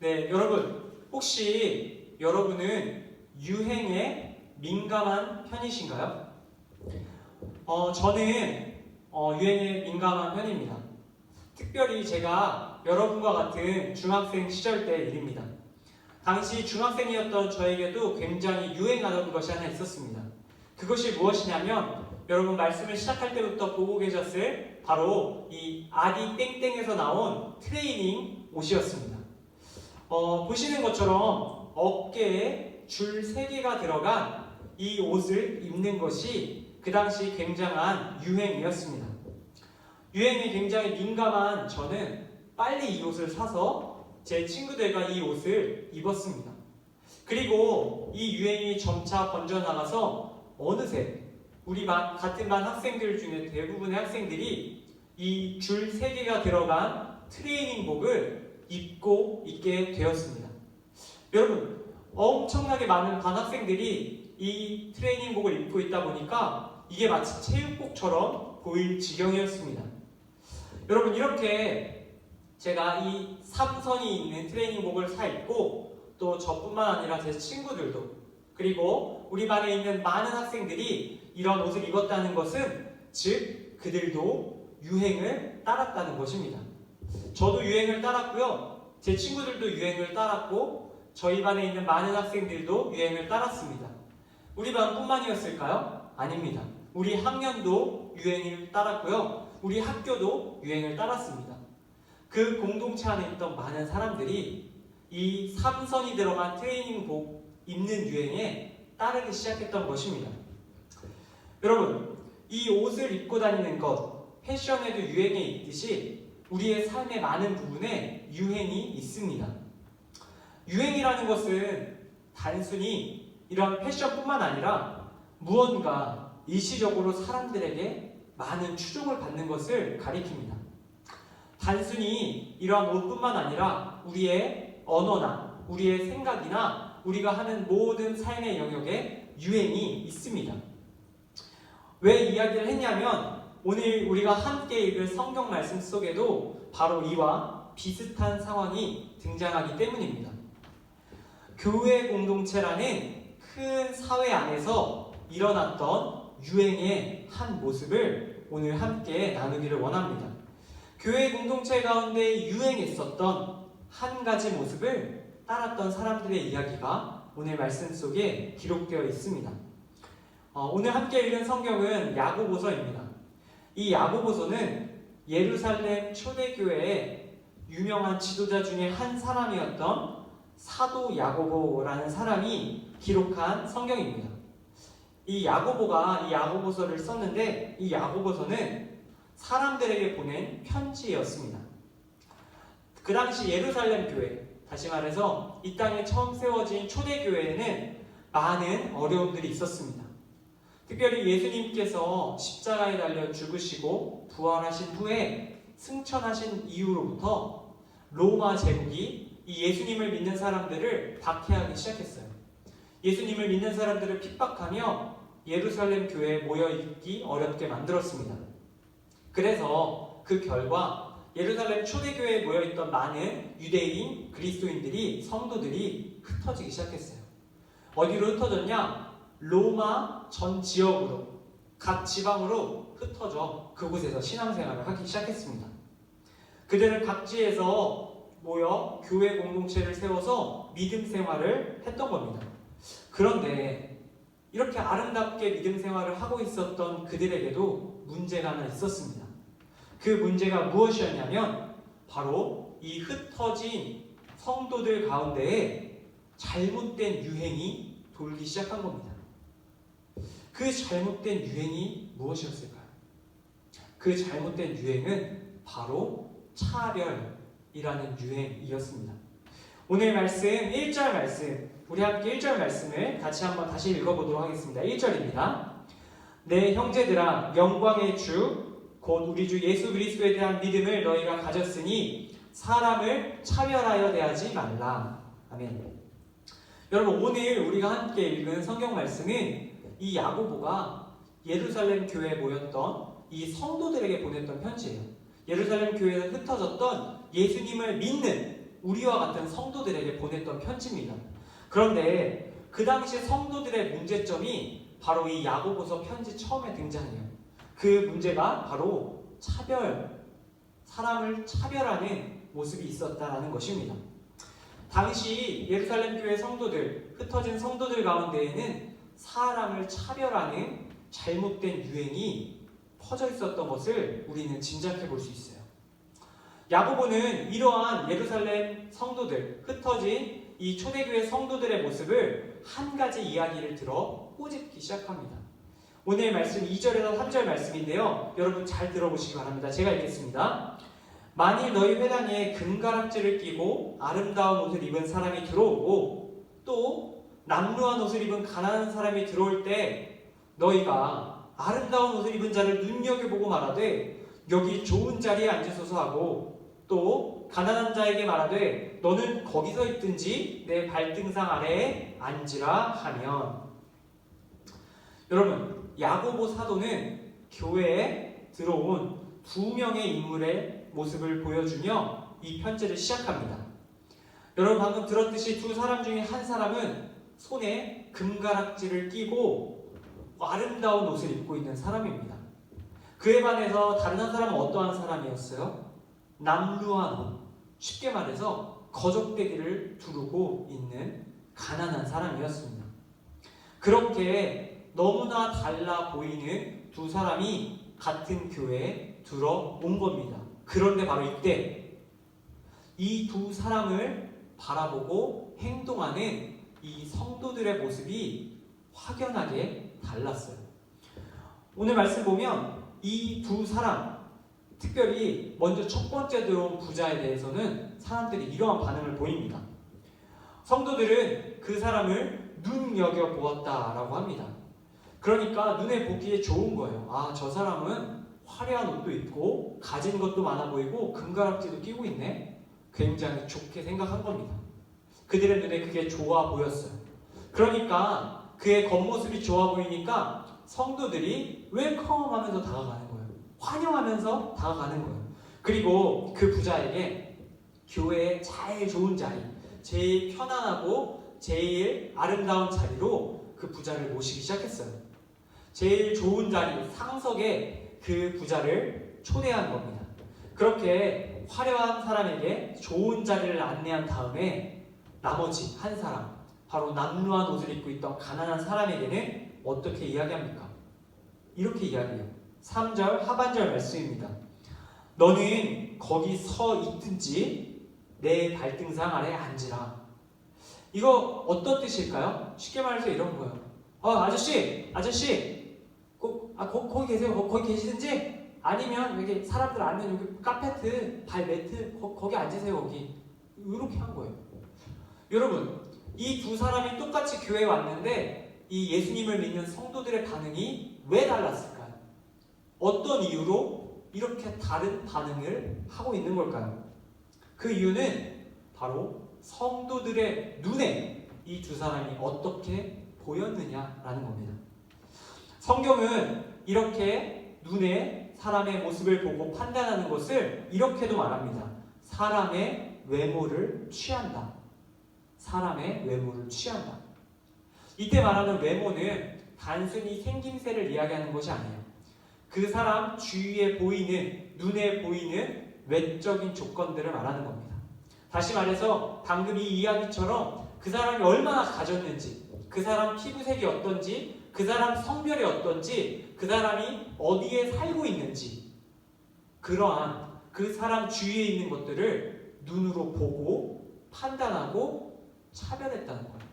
네, 여러분, 혹시 여러분은 유행에 민감한 편이신가요? 저는 유행에 민감한 편입니다. 특별히 제가 여러분과 같은 중학생 시절 때 일입니다. 당시 중학생이었던 저에게도 굉장히 유행하던 것이 하나 있었습니다. 그것이 무엇이냐면 여러분 말씀을 시작할 때부터 보고 계셨을 바로 이 아디 땡땡에서 나온 트레이닝 옷이었습니다. 보시는 것처럼 어깨에 줄 3개가 들어간 이 옷을 입는 것이 그 당시 굉장한 유행이었습니다. 유행에 굉장히 민감한 저는 빨리 이 옷을 사서 제 친구들과 이 옷을 입었습니다. 그리고 이 유행이 점차 번져나가서 어느새 우리 같은 반 학생들 중에 대부분의 학생들이 이 줄 3개가 들어간 트레이닝복을 입고 있게 되었습니다. 여러분, 엄청나게 많은 반 학생들이 이 트레이닝복을 입고 있다 보니까 이게 마치 체육복처럼 보일 지경이었습니다. 여러분, 이렇게 제가 이 3선이 있는 트레이닝복을 사 입고 또 저뿐만 아니라 제 친구들도 그리고 우리 반에 있는 많은 학생들이 이런 옷을 입었다는 것은 즉 그들도 유행을 따랐다는 것입니다. 저도 유행을 따랐고요. 제 친구들도 유행을 따랐고 저희 반에 있는 많은 학생들도 유행을 따랐습니다. 우리 반뿐만이었을까요? 아닙니다. 우리 학년도 유행을 따랐고요. 우리 학교도 유행을 따랐습니다. 그 공동체 안에 있던 많은 사람들이 이 3선이 들어간 트레이닝복 입는 유행에 따르기 시작했던 것입니다. 여러분, 이 옷을 입고 다니는 것, 패션에도 유행이 있듯이 우리의 삶의 많은 부분에 유행이 있습니다. 유행이라는 것은 단순히 이런 패션뿐만 아니라 무언가 일시적으로 사람들에게 많은 추종을 받는 것을 가리킵니다. 단순히 이러한 옷뿐만 아니라 우리의 언어나 우리의 생각이나 우리가 하는 모든 삶의 영역에 유행이 있습니다. 왜 이야기를 했냐면 오늘 우리가 함께 읽을 성경 말씀 속에도 바로 이와 비슷한 상황이 등장하기 때문입니다. 교회 공동체라는 큰 사회 안에서 일어났던 유행의 한 모습을 오늘 함께 나누기를 원합니다. 교회 공동체 가운데 유행했었던 한 가지 모습을 따랐던 사람들의 이야기가 오늘 말씀 속에 기록되어 있습니다. 오늘 함께 읽은 성경은 야고보서입니다. 이 야고보서는 예루살렘 초대교회의 유명한 지도자 중에 한 사람이었던 사도 야고보라는 사람이 기록한 성경입니다. 이 야고보가 이 야고보서를 썼는데 이 야고보서는 사람들에게 보낸 편지였습니다. 그 당시 예루살렘 교회, 다시 말해서 이 땅에 처음 세워진 초대교회에는 많은 어려움들이 있었습니다. 특별히 예수님께서 십자가에 달려 죽으시고 부활하신 후에 승천하신 이후로부터 로마 제국이 이 예수님을 믿는 사람들을 박해하기 시작했어요. 예수님을 믿는 사람들을 핍박하며 예루살렘 교회에 모여있기 어렵게 만들었습니다. 그래서 그 결과 예루살렘 초대교회에 모여있던 많은 유대인, 그리스도인들이, 성도들이 흩어지기 시작했어요. 어디로 흩어졌냐? 로마 전 지역으로, 각 지방으로 흩어져 그곳에서 신앙생활을 하기 시작했습니다. 그들은 각지에서 모여 교회 공동체를 세워서 믿음 생활을 했던 겁니다. 그런데 이렇게 아름답게 믿음 생활을 하고 있었던 그들에게도 문제가 하나 있었습니다. 그 문제가 무엇이었냐면 바로 이 흩어진 성도들 가운데에 잘못된 유행이 돌기 시작한 겁니다. 그 잘못된 유행이 무엇이었을까요? 그 잘못된 유행은 바로 차별이라는 유행이었습니다. 오늘 말씀 1절 말씀, 우리 함께 1절 말씀을 같이 한번 다시 읽어보도록 하겠습니다. 1절입니다. 내 형제들아, 영광의 주 곧 우리 주 예수 그리스도에 대한 믿음을 너희가 가졌으니 사람을 차별하여 대하지 말라. 아멘. 여러분, 오늘 우리가 함께 읽은 성경 말씀은 이 야고보가 예루살렘 교회에 모였던 이 성도들에게 보냈던 편지예요. 예루살렘 교회에서 흩어졌던 예수님을 믿는 우리와 같은 성도들에게 보냈던 편지입니다. 그런데 그 당시 성도들의 문제점이 바로 이 야고보서 편지 처음에 등장해요. 그 문제가 바로 사람을 차별하는 모습이 있었다라는 것입니다. 당시 예루살렘 교회 성도들, 흩어진 성도들 가운데에는 사람을 차별하는 잘못된 유행이 퍼져 있었던 것을 우리는 짐작해 볼 수 있어요. 야고보는 이러한 예루살렘 성도들, 흩어진 이 초대교회 성도들의 모습을 한 가지 이야기를 들어 꼬집기 시작합니다. 오늘 말씀 2절에서 3절 말씀인데요. 여러분 잘 들어보시기 바랍니다. 제가 읽겠습니다. 만일 너희 회당에 금가락지를 끼고 아름다운 옷을 입은 사람이 들어오고 또 남루한 옷을 입은 가난한 사람이 들어올 때 너희가 아름다운 옷을 입은 자를 눈여겨보고 말하되 여기 좋은 자리에 앉으소서 하고 또 가난한 자에게 말하되 너는 거기서 있든지 내 발등상 아래에 앉으라 하면, 여러분 야고보 사도는 교회에 들어온 두 명의 인물의 모습을 보여주며 이 편지를 시작합니다. 여러분 방금 들었듯이 두 사람 중에 한 사람은 손에 금가락지를 끼고 아름다운 옷을 입고 있는 사람입니다. 그에 반해서 다른 한 사람은 어떠한 사람이었어요? 남루한 옷, 쉽게 말해서 거적대기를 두르고 있는 가난한 사람이었습니다. 그렇게 너무나 달라 보이는 두 사람이 같은 교회에 들어온 겁니다. 그런데 바로 이때 이 두 사람을 바라보고 행동하는 이 성도들의 모습이 확연하게 달랐어요. 오늘 말씀 보면 이 두 사람, 특별히 먼저 첫 번째 들어온 부자에 대해서는 사람들이 이러한 반응을 보입니다. 성도들은 그 사람을 눈여겨보았다라고 합니다. 그러니까 눈에 보기에 좋은 거예요. 아, 저 사람은 화려한 옷도 입고 가진 것도 많아 보이고 금가락지도 끼고 있네. 굉장히 좋게 생각한 겁니다. 그들의 눈에 그게 좋아 보였어요. 그러니까 그의 겉모습이 좋아 보이니까 성도들이 웰컴하면서 다가가는 거예요. 환영하면서 다가가는 거예요. 그리고 그 부자에게 교회의 제일 좋은 자리, 제일 편안하고 제일 아름다운 자리로 그 부자를 모시기 시작했어요. 제일 좋은 자리, 상석에 그 부자를 초대한 겁니다. 그렇게 화려한 사람에게 좋은 자리를 안내한 다음에 나머지 한 사람, 바로 남루한 옷을 입고 있던 가난한 사람에게는 어떻게 이야기합니까? 이렇게 이야기해요. 3절 하반절 말씀입니다. 너는 거기 서 있든지 내 발등상 아래에 앉으라. 이거 어떤 뜻일까요? 쉽게 말해서 이런 거예요. 아저씨 거기 계세요. 거기 계시든지 아니면 여기 사람들 앉는 여기 카페트, 발매트 거기 앉으세요. 거기. 이렇게 한 거예요. 여러분, 이 두 사람이 똑같이 교회에 왔는데 이 예수님을 믿는 성도들의 반응이 왜 달랐을까요? 어떤 이유로 이렇게 다른 반응을 하고 있는 걸까요? 그 이유는 바로 성도들의 눈에 이 두 사람이 어떻게 보였느냐라는 겁니다. 성경은 이렇게 눈에 사람의 모습을 보고 판단하는 것을 이렇게도 말합니다. 사람의 외모를 취한다. 사람의 외모를 취한다. 이때 말하는 외모는 단순히 생김새를 이야기하는 것이 아니에요. 그 사람 주위에 보이는, 눈에 보이는 외적인 조건들을 말하는 겁니다. 다시 말해서 방금 이 이야기처럼 그 사람이 얼마나 가졌는지, 그 사람 피부색이 어떤지, 그 사람 성별이 어떤지, 그 사람이 어디에 살고 있는지, 그러한 그 사람 주위에 있는 것들을 눈으로 보고 판단하고 차별했다는 거예요.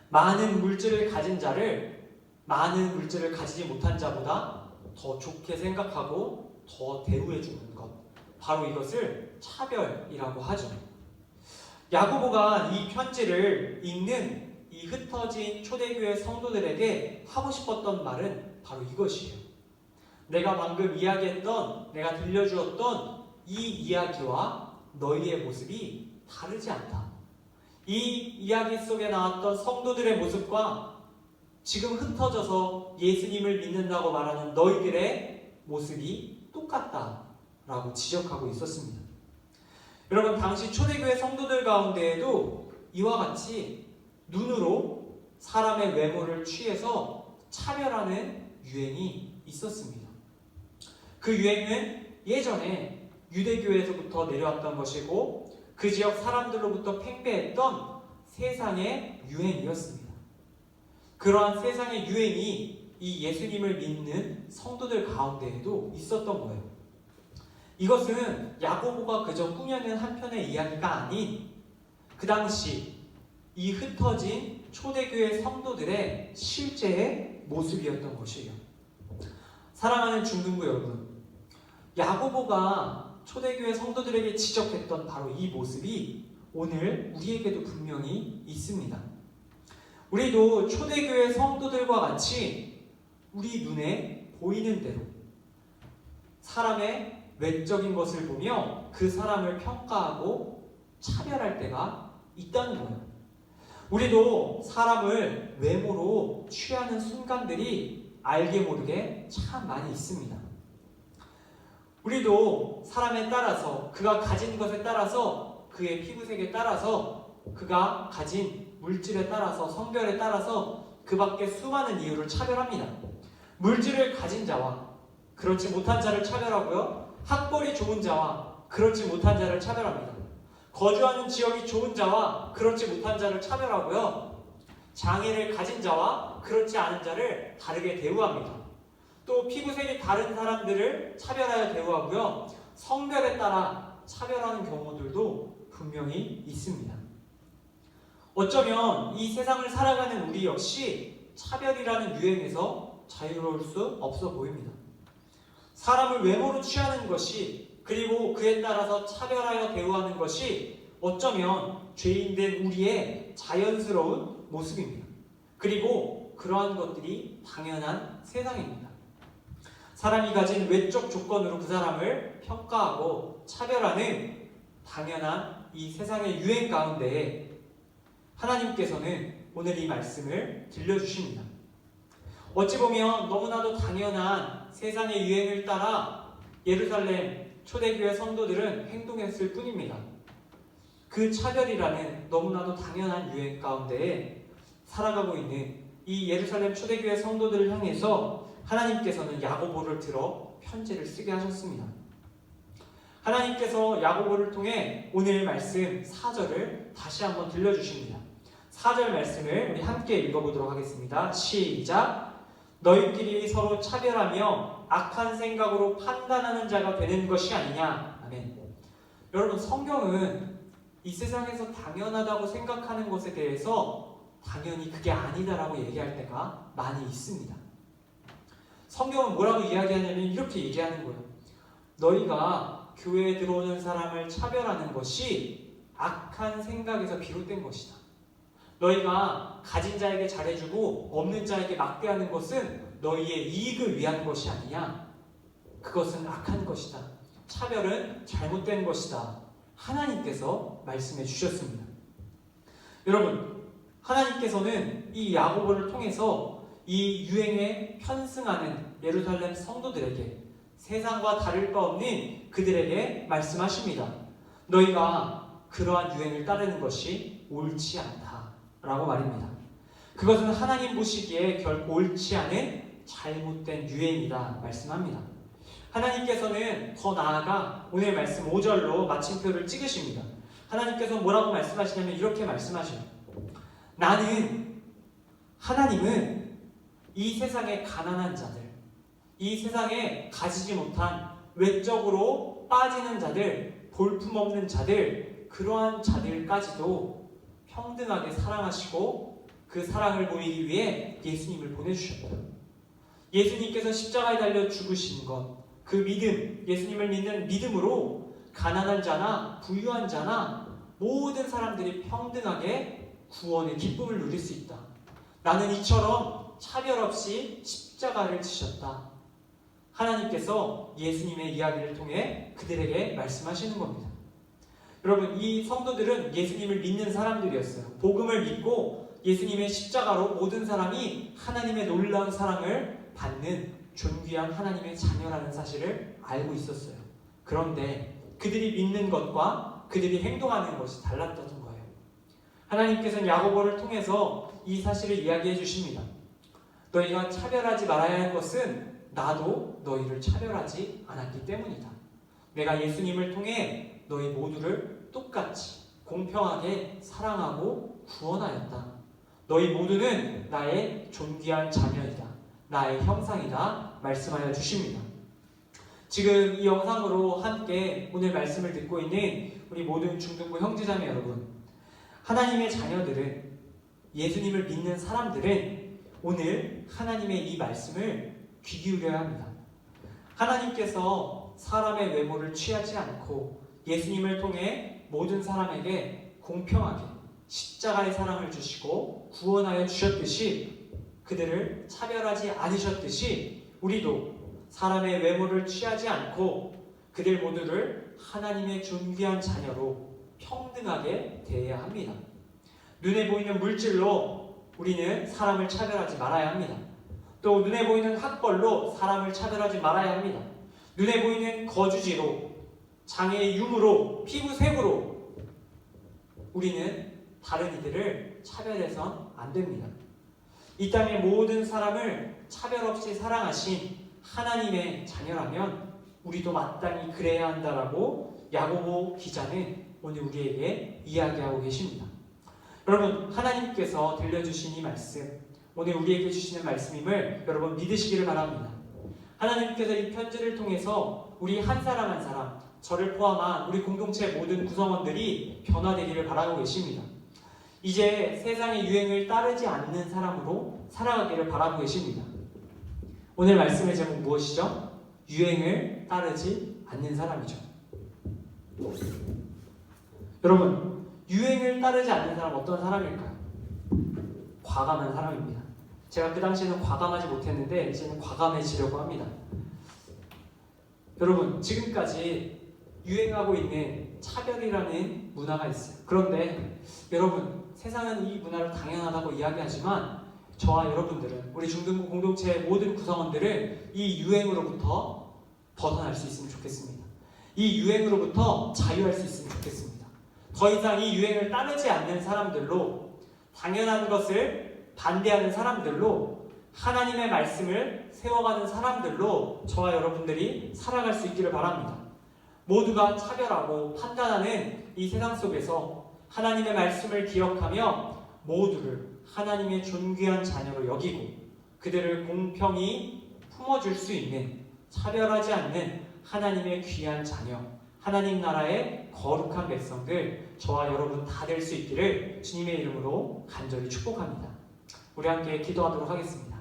많은 물질을 가진 자를 많은 물질을 가지지 못한 자보다 더 좋게 생각하고 더 대우해 주는 것, 바로 이것을 차별이라고 하죠. 야고보가 이 편지를 읽는 이 흩어진 초대교회 성도들에게 하고 싶었던 말은 바로 이것이에요. 내가 방금 이야기했던, 내가 들려주었던 이 이야기와 너희의 모습이 다르지 않다. 이 이야기 속에 나왔던 성도들의 모습과 지금 흩어져서 예수님을 믿는다고 말하는 너희들의 모습이 똑같다라고 지적하고 있었습니다. 여러분, 당시 초대교회 성도들 가운데에도 이와 같이 눈으로 사람의 외모를 취해서 차별하는 유행이 있었습니다. 그 유행은 예전에 유대교에서부터 내려왔던 것이고 그 지역 사람들로부터 팽배했던 세상의 유행이었습니다. 그러한 세상의 유행이 이 예수님을 믿는 성도들 가운데에도 있었던 거예요. 이것은 야고보가 그저 꾸며낸 한편의 이야기가 아닌 그 당시 이 흩어진 초대교회 성도들의 실제의 모습이었던 것이에요. 사랑하는 중등부 여러분, 야고보가 초대교회 성도들에게 지적했던 바로 이 모습이 오늘 우리에게도 분명히 있습니다. 우리도 초대교회 성도들과 같이 우리 눈에 보이는 대로 사람의 외적인 것을 보며 그 사람을 평가하고 차별할 때가 있다는 거예요. 우리도 사람을 외모로 취하는 순간들이 알게 모르게 참 많이 있습니다. 우리도 사람에 따라서, 그가 가진 것에 따라서, 그의 피부색에 따라서, 그가 가진 물질에 따라서, 성별에 따라서 그 밖에 수많은 이유를 차별합니다. 물질을 가진 자와 그렇지 못한 자를 차별하고요. 학벌이 좋은 자와 그렇지 못한 자를 차별합니다. 거주하는 지역이 좋은 자와 그렇지 못한 자를 차별하고요. 장애를 가진 자와 그렇지 않은 자를 다르게 대우합니다. 또 피부색이 다른 사람들을 차별하여 대우하고요. 성별에 따라 차별하는 경우들도 분명히 있습니다. 어쩌면 이 세상을 살아가는 우리 역시 차별이라는 유행에서 자유로울 수 없어 보입니다. 사람을 외모로 취하는 것이, 그리고 그에 따라서 차별하여 대우하는 것이 어쩌면 죄인된 우리의 자연스러운 모습입니다. 그리고 그러한 것들이 당연한 세상입니다. 사람이 가진 외적 조건으로 그 사람을 평가하고 차별하는 당연한 이 세상의 유행 가운데 하나님께서는 오늘 이 말씀을 들려주십니다. 어찌 보면 너무나도 당연한 세상의 유행을 따라 예루살렘 초대교회 성도들은 행동했을 뿐입니다. 그 차별이라는 너무나도 당연한 유행 가운데 살아가고 있는 이 예루살렘 초대교회 성도들을 향해서 하나님께서는 야고보를 들어 편지를 쓰게 하셨습니다. 하나님께서 야고보를 통해 오늘 말씀 4절을 다시 한번 들려주십니다. 4절 말씀을 우리 함께 읽어보도록 하겠습니다. 시작! 너희끼리 서로 차별하며 악한 생각으로 판단하는 자가 되는 것이 아니냐. 아멘. 여러분, 성경은 이 세상에서 당연하다고 생각하는 것에 대해서 당연히 그게 아니다라고 얘기할 때가 많이 있습니다. 성경은 뭐라고 이야기하냐면 이렇게 얘기하는 거예요. 너희가 교회에 들어오는 사람을 차별하는 것이 악한 생각에서 비롯된 것이다. 너희가 가진 자에게 잘해주고 없는 자에게 막대하는 것은 너희의 이익을 위한 것이 아니냐. 그것은 악한 것이다. 차별은 잘못된 것이다. 하나님께서 말씀해 주셨습니다. 여러분, 하나님께서는 이 야고보를 통해서 이 유행에 편승하는 예루살렘 성도들에게, 세상과 다를 바 없는 그들에게 말씀하십니다. 너희가 그러한 유행을 따르는 것이 옳지 않다 라고 말입니다. 그것은 하나님 보시기에 결코 옳지 않은 잘못된 유행이다 말씀합니다. 하나님께서는 더 나아가 오늘 말씀 5절로 마침표를 찍으십니다. 하나님께서 뭐라고 말씀하시냐면 이렇게 말씀하셔요. 하나님은 이 세상의 가난한 자들, 이 세상에 가지지 못한 외적으로 빠지는 자들, 볼품없는 자들, 그러한 자들까지도 평등하게 사랑하시고 그 사랑을 보이기 위해 예수님을 보내주셨다. 예수님께서 십자가에 달려 죽으신 것, 그 믿음, 예수님을 믿는 믿음으로 가난한 자나 부유한 자나 모든 사람들이 평등하게 구원의 기쁨을 누릴 수 있다. 나는 이처럼 차별 없이 십자가를 지셨다. 하나님께서 예수님의 이야기를 통해 그들에게 말씀하시는 겁니다. 여러분, 이 성도들은 예수님을 믿는 사람들이었어요. 복음을 믿고 예수님의 십자가로 모든 사람이 하나님의 놀라운 사랑을 받는 존귀한 하나님의 자녀라는 사실을 알고 있었어요. 그런데 그들이 믿는 것과 그들이 행동하는 것이 달랐던 거예요. 하나님께서는 야고보를 통해서 이 사실을 이야기해 주십니다. 너희가 차별하지 말아야 할 것은 나도 너희를 차별하지 않았기 때문이다. 내가 예수님을 통해 너희 모두를 똑같이 공평하게 사랑하고 구원하였다. 너희 모두는 나의 존귀한 자녀이다. 나의 형상이다. 말씀하여 주십니다. 지금 이 영상으로 함께 오늘 말씀을 듣고 있는 우리 모든 중등부 형제자매 여러분, 하나님의 자녀들은, 예수님을 믿는 사람들은 오늘 하나님의 이 말씀을 귀 기울여야 합니다. 하나님께서 사람의 외모를 취하지 않고 예수님을 통해 모든 사람에게 공평하게 십자가의 사랑을 주시고 구원하여 주셨듯이, 그들을 차별하지 않으셨듯이 우리도 사람의 외모를 취하지 않고 그들 모두를 하나님의 존귀한 자녀로 평등하게 대해야 합니다. 눈에 보이는 물질로 우리는 사람을 차별하지 말아야 합니다. 또 눈에 보이는 학벌로 사람을 차별하지 말아야 합니다. 눈에 보이는 거주지로, 장애의 유무로, 피부색으로 우리는 다른 이들을 차별해서는 안 됩니다. 이 땅의 모든 사람을 차별 없이 사랑하신 하나님의 자녀라면 우리도 마땅히 그래야 한다라고 야고보 기자는 오늘 우리에게 이야기하고 계십니다. 여러분, 하나님께서 들려주신 이 말씀, 오늘 우리에게 주시는 말씀임을 여러분 믿으시기를 바랍니다. 하나님께서 이 편지를 통해서 우리 한 사람 한 사람, 저를 포함한 우리 공동체 모든 구성원들이 변화되기를 바라고 계십니다. 이제 세상의 유행을 따르지 않는 사람으로 살아가기를 바라고 계십니다. 오늘 말씀의 제목 무엇이죠? 유행을 따르지 않는 사람이죠. 여러분, 유행을 따르지 않는 사람 어떤 사람일까요? 과감한 사람입니다. 제가 그 당시에는 과감하지 못했는데 이제는 과감해지려고 합니다. 여러분, 지금까지 유행하고 있는 차별이라는 문화가 있어요. 그런데 여러분, 세상은 이 문화를 당연하다고 이야기하지만 저와 여러분들은, 우리 중등부 공동체의 모든 구성원들은 이 유행으로부터 벗어날 수 있으면 좋겠습니다. 이 유행으로부터 자유할 수 있으면 좋겠습니다. 더 이상 이 유행을 따르지 않는 사람들로, 당연한 것을 반대하는 사람들로, 하나님의 말씀을 세워가는 사람들로 저와 여러분들이 살아갈 수 있기를 바랍니다. 모두가 차별하고 판단하는 이 세상 속에서 하나님의 말씀을 기억하며 모두를 하나님의 존귀한 자녀로 여기고 그들을 공평히 품어줄 수 있는, 차별하지 않는 하나님의 귀한 자녀, 하나님 나라의 거룩한 백성들, 저와 여러분 다 될 수 있기를 주님의 이름으로 간절히 축복합니다. 우리 함께 기도하도록 하겠습니다.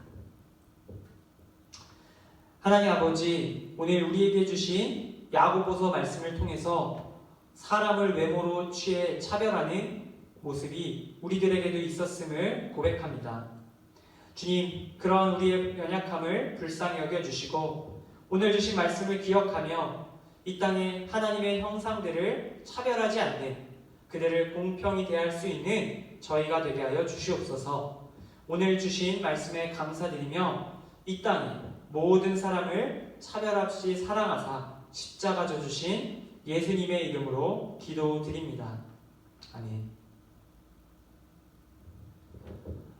하나님 아버지, 오늘 우리에게 주신 야고보서 말씀을 통해서 사람을 외모로 취해 차별하는 모습이 우리들에게도 있었음을 고백합니다. 주님, 그런 우리의 연약함을 불쌍히 여겨주시고 오늘 주신 말씀을 기억하며 이 땅에 하나님의 형상들을 차별하지 않는, 그들을 공평히 대할 수 있는 저희가 되게 하여 주시옵소서. 오늘 주신 말씀에 감사드리며 이 땅에 모든 사람을 차별 없이 사랑하사 십자가 져 주신 예수님의 이름으로 기도드립니다. 아멘.